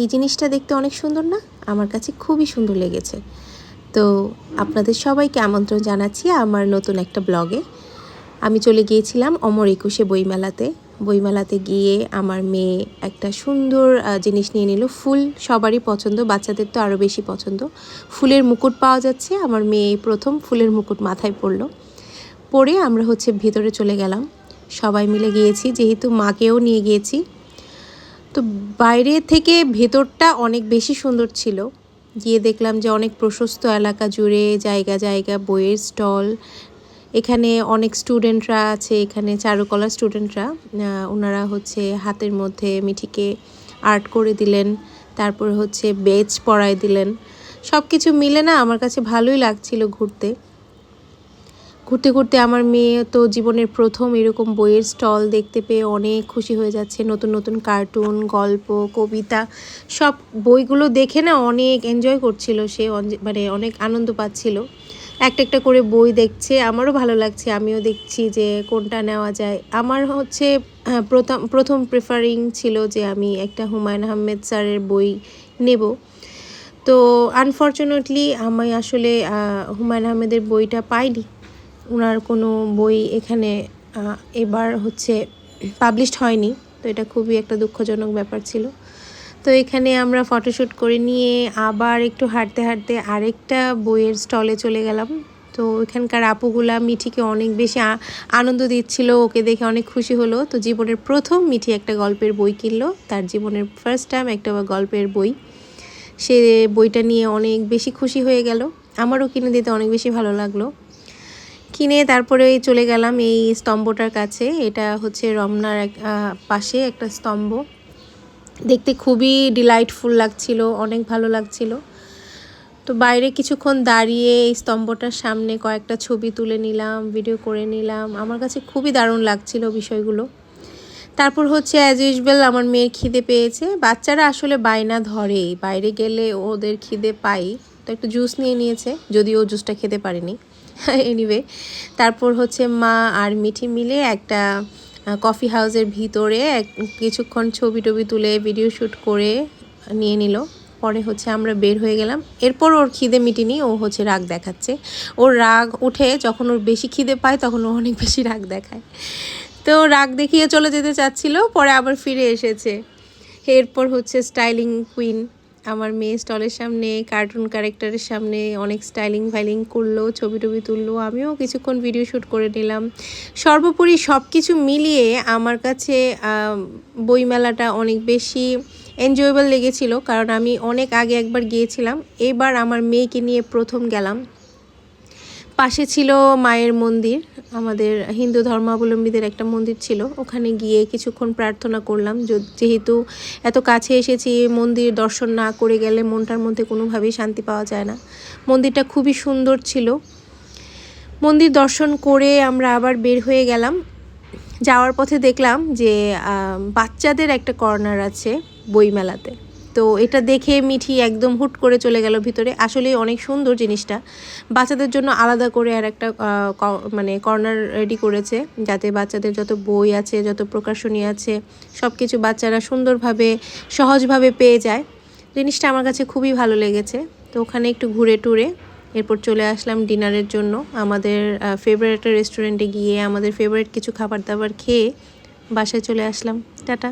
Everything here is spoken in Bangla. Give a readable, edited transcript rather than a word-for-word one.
এই জিনিসটা দেখতে অনেক সুন্দর না? আমার কাছে খুবই সুন্দর লেগেছে। তো আপনাদের সবাইকে আমন্ত্রণ জানাচ্ছি আমার নতুন একটা ব্লগে। আমি চলে গিয়েছিলাম অমর একুশে বইমেলাতে। বইমেলাতে গিয়ে আমার মেয়ে একটা সুন্দর জিনিস নিয়ে নিল। ফুল সবারই পছন্দ, বাচ্চাদের তো আরও বেশি পছন্দ। ফুলের মুকুট পাওয়া যাচ্ছে, আমার মেয়ে প্রথম ফুলের মুকুট মাথায় পরলো। পরে আমরা ভেতরে চলে গেলাম, সবাই মিলে গিয়েছি, যেহেতু মাকেও নিয়ে গিয়েছি। তো বাইরে থেকে ভেতরটা অনেক বেশি সুন্দর ছিল। গিয়ে দেখলাম যে অনেক প্রশস্ত এলাকা জুড়ে জায়গা জায়গা বইয়ের স্টল। এখানে অনেক স্টুডেন্টরা আছে, এখানে চারুকলার স্টুডেন্টরা, ওনারা হাতের মধ্যে মিঠিকে আর্ট করে দিলেন, তারপর বেজ পরায় দিলেন। সব কিছু মিলে না আমার কাছে ভালোই লাগছিল ঘুরতে ঘুরতে আমার মেয়ে তো জীবনের প্রথম এরকম বইয়ের স্টল দেখতে পেয়ে অনেক খুশি হয়ে যাচ্ছে। নতুন নতুন কার্টুন, গল্প, কবিতা, সব বইগুলো দেখে না অনেক এনজয় করছিল সে, মানে অনেক আনন্দ পাচ্ছিল। একটা একটা করে বই দেখছে, আমারও ভালো লাগছে, আমিও দেখছি যে কোনটা নেওয়া যায়। আমার প্রথম প্রেফারিং ছিল যে আমি একটা হুমায়ুন আহমেদ স্যারের বই নেব। তো আনফর্চুনেটলি আমি আসলে হুমায়ুন আহমেদের বইটা পাইনি। ওনার কোনো বই এখানে এবার পাবলিশড হয়নি। তো এটা খুবই একটা দুঃখজনক ব্যাপার ছিল। তো এখানে আমরা ফটোশ্যুট করে নিয়ে আবার একটু হাঁটতে হাঁটতে আরেকটা বইয়ের স্টলে চলে গেলাম। তো এখানকার আপুগুলা মিঠিকে অনেক বেশি আনন্দ দিচ্ছিল, ওকে দেখে অনেক খুশি হলো। তো জীবনের প্রথম মিঠি একটা গল্পের বই কিনলো, তার জীবনের ফার্স্ট টাইম একটা গল্পের বই। সে বইটা নিয়ে অনেক বেশি খুশি হয়ে গেল, আমারও কিনে দিতে অনেক বেশি ভালো লাগলো। কিনে তারপরে চলে গেলাম এই স্তম্ভটার কাছে। এটা রমনার পাশে একটা স্তম্ভ, দেখতে খুবই ডিলাইটফুল লাগছিল, অনেক ভালো লাগছিল। তো বাইরে কিছুক্ষণ দাঁড়িয়ে এই স্তম্ভটার সামনে কয়েকটা ছবি তুলে নিলাম, ভিডিও করে নিলাম। আমার কাছে খুবই দারুণ লাগছিল বিষয়গুলো। তারপর অ্যাজ ইউজুয়াল আমার মেয়ের খিদে পেয়েছে। বাচ্চারা আসলে বায়না ধরে, বাইরে গেলে ওদের খিদে পাই। তো একটু জুস নিয়ে নিয়েছে, যদিও জুসটা খেতে পারেনি। এনিওয়ে, তারপর মা আর মিঠি মিলে একটা কফি হাউসের ভিতরে কিছুক্ষণ ছবি টবি তুলে ভিডিও শ্যুট করে নিয়ে নিল। পরে আমরা বের হয়ে গেলাম। এরপর ওর খিদে মিটিনি, ও রাগ দেখাচ্ছে। ওর রাগ উঠে যখন ওর বেশি খিদে পায় তখন ও অনেক বেশি রাগ দেখায়। তো রাগ দেখিয়ে চলে যেতে চাচ্ছিল, পরে আবার ফিরে এসেছে। এরপর স্টাইলিং কুইন আমার মেয়ে স্টলের সামনে কার্টুন ক্যারেক্টারের সামনে অনেক স্টাইলিং ফাইলিং করলো, ছবি টবি তুললো, আমিও কিছুক্ষণ ভিডিও শ্যুট করে নিলাম। সর্বোপরি সব কিছু মিলিয়ে আমার কাছে বইমেলাটা অনেক বেশি এনজয়েবল লেগেছিল, কারণ আমি অনেক আগে একবার গিয়েছিলাম, এবার আমার মেয়েকে নিয়ে প্রথম গেলাম। পাশে ছিল মায়ের মন্দির, আমাদের হিন্দু ধর্মাবলম্বীদের একটা মন্দির ছিল, ওখানে গিয়ে কিছুক্ষণ প্রার্থনা করলাম। যেহেতু এত কাছে এসেছি, মন্দির দর্শন না করে গেলে মনটার মধ্যে কোনোভাবেই শান্তি পাওয়া যায় না। মন্দিরটা খুবই সুন্দর ছিল। মন্দির দর্শন করে আমরা আবার বের হয়ে গেলাম। যাওয়ার পথে দেখলাম যে বাচ্চাদের একটা কর্নার আছে বইমেলাতে। তো এটা দেখে মিঠি একদম হুট করে চলে গেল ভিতরে। আসলে অনেক সুন্দর জিনিসটা, বাচ্চাদের জন্য আলাদা করে আর একটা মানে কর্নার রেডি করেছে, যাতে বাচ্চাদের যত বই আছে, যত প্রকাশনী আছে, সব কিছু বাচ্চারা সুন্দরভাবে সহজভাবে পেয়ে যায়। জিনিসটা আমার কাছে খুবই ভালো লেগেছে। তো ওখানে একটু ঘুরে টুরে এরপর চলে আসলাম ডিনারের জন্য। আমাদের ফেভারিট একটা রেস্টুরেন্টে গিয়ে আমাদের ফেভারিট কিছু খাবার দাবার খেয়ে বাসায় চলে আসলাম। টাটা।